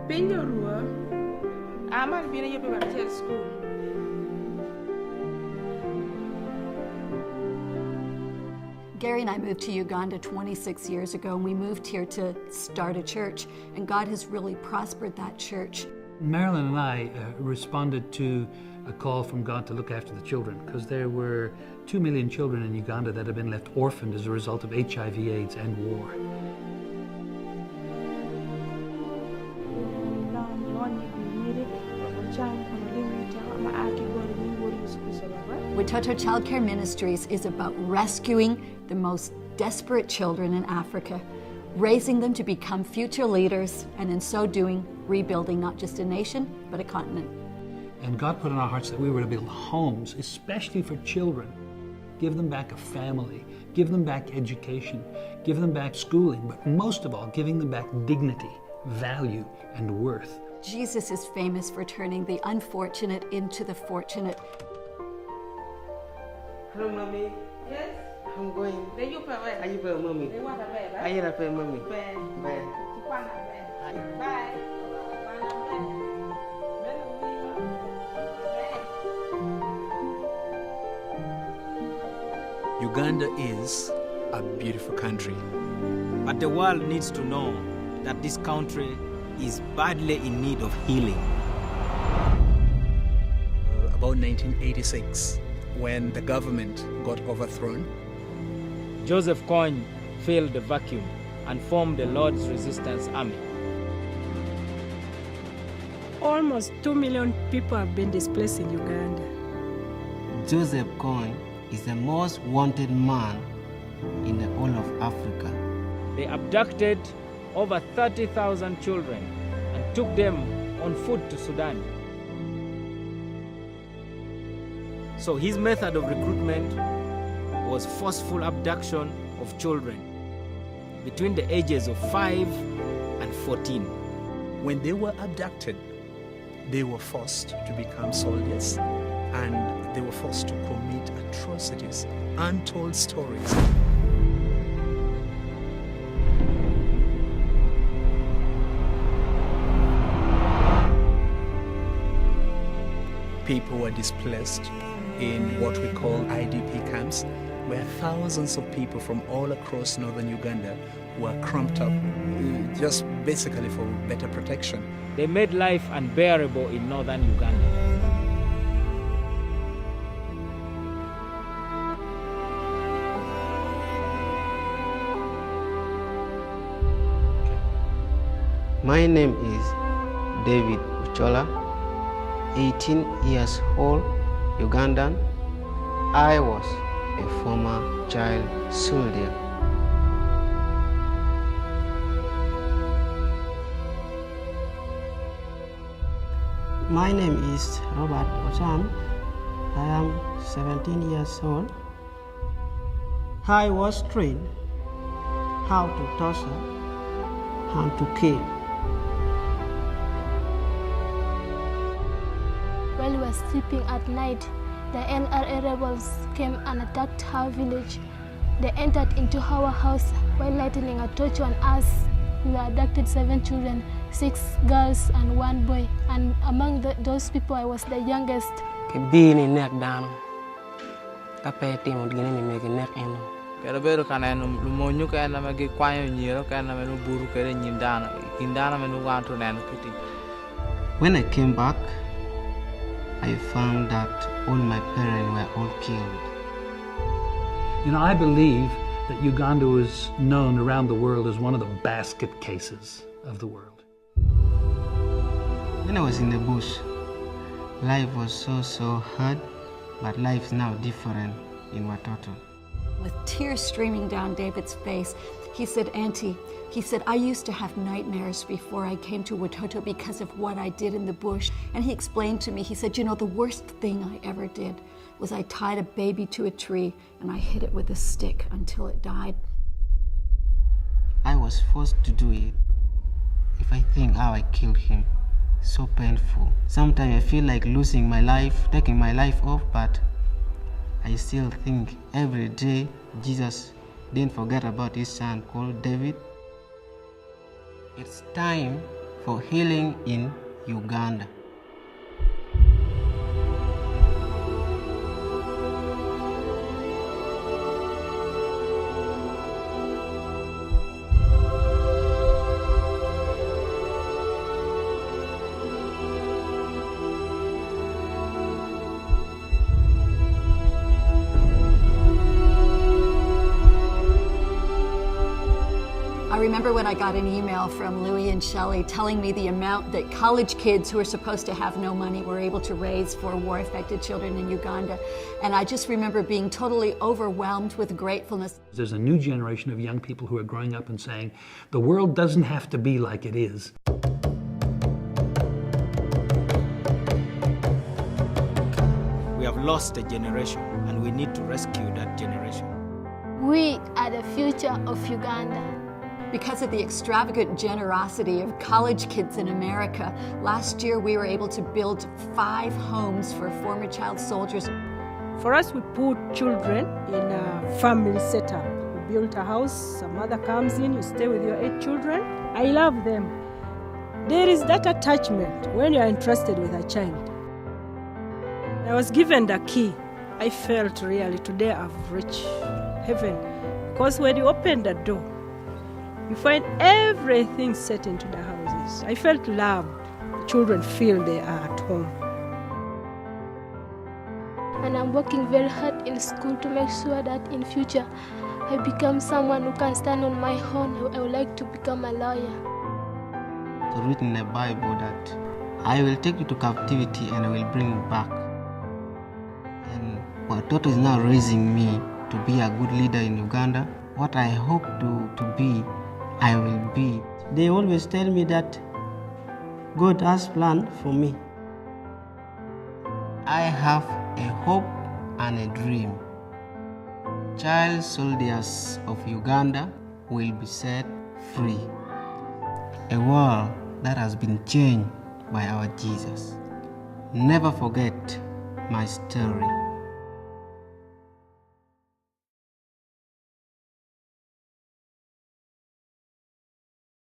Pinyorua, Aman been a baby school. Gary and I moved to Uganda 26 years ago, and we moved here to start a church, and God has really prospered that church. Marilyn and I responded to a call from God to look after the children, because there were 2 million children in Uganda that had been left orphaned as a result of HIV, AIDS, and war. Watoto Childcare Ministries is about rescuing the most desperate children in Africa, raising them to become future leaders, and in so doing, rebuilding not just a nation, but a continent. And God put in our hearts that we were to build homes, especially for children. Give them back a family, give them back education, give them back schooling, but most of all, giving them back dignity, value, and worth. Jesus is famous for turning the unfortunate into the fortunate. Hello, Mommy. Yes? I'm going. Then you pay where? Are you pay, Mommy? They want a bed, right? Are you not pay, Mommy? Bed. Bye. Bye. Uganda is a beautiful country, but the world needs to know that this country is badly in need of healing. About 1986, when the government got overthrown, Joseph Kony filled the vacuum and formed the Lord's Resistance Army. Almost 2 million people have been displaced in Uganda. Joseph Kony is the most wanted man in the whole of Africa. They abducted over 30,000 children and took them on foot to Sudan. So his method of recruitment was forceful abduction of children between the ages of 5 and 14. when they were abducted, they were forced to become soldiers and they were forced to commit atrocities, untold stories. People were displaced in what we call IDP camps, where thousands of people from all across northern Uganda were cramped up, just basically for better protection. They made life unbearable in northern Uganda. My name is David Uchola, 18 years old, Ugandan. I was a former child soldier. My name is Robert Otam. I am 17 years old. I was trained how to torture and to kill. While we were sleeping at night, the NRA rebels came and attacked our village. They entered into our house while lighting a torch on us. We were abducted 7 children, 6 girls and 1 boy. And among those people, I was the youngest. Kibini nek dano, kapeti mo gini ni meki nek eno. Kaya beru kaneno lumonyo kaya na magi kwanyo nyiro kaya na menu buru kaya nyindana kindana menu wantu neno kiti. When I came back, I found that all my parents were all killed. You know, I believe that Uganda was known around the world as one of the basket cases of the world. When I was in the bush, life was so hard, but life is now different in Watoto. With tears streaming down David's face, he said, Auntie, he said, I used to have nightmares before I came to Watoto because of what I did in the bush. And he explained to me, he said, you know, the worst thing I ever did was I tied a baby to a tree and I hit it with a stick until it died. I was forced to do it. If I think how I killed him, so painful. Sometimes I feel like losing my life, taking my life off, but I still think every day Jesus didn't forget about his son called David. It's time for healing in Uganda. I remember when I got an email from Louie and Shelley telling me the amount that college kids who are supposed to have no money were able to raise for war-affected children in Uganda. And I just remember being totally overwhelmed with gratefulness. There's a new generation of young people who are growing up and saying, the world doesn't have to be like it is. We have lost a generation, and we need to rescue that generation. We are the future of Uganda. Because of the extravagant generosity of college kids in America, last year we were able to build 5 homes for former child soldiers. For us, we put children in a family setup. We built a house, a mother comes in, you stay with your 8 children. I love them. There is that attachment when you are interested with a child. I was given the key. I felt really today I've reached heaven. Because when you open the door, you find everything set into the houses. I felt loved. The children feel they are at home. And I'm working very hard in school to make sure that in future I become someone who can stand on my own. I would like to become a lawyer. It's written in the Bible that I will take you to captivity and I will bring you back. And Watoto is now raising me to be a good leader in Uganda. What I hope to be, I will be. They always tell me that God has planned for me. I have a hope and a dream. Child soldiers of Uganda will be set free. A world that has been changed by our Jesus. Never forget my story.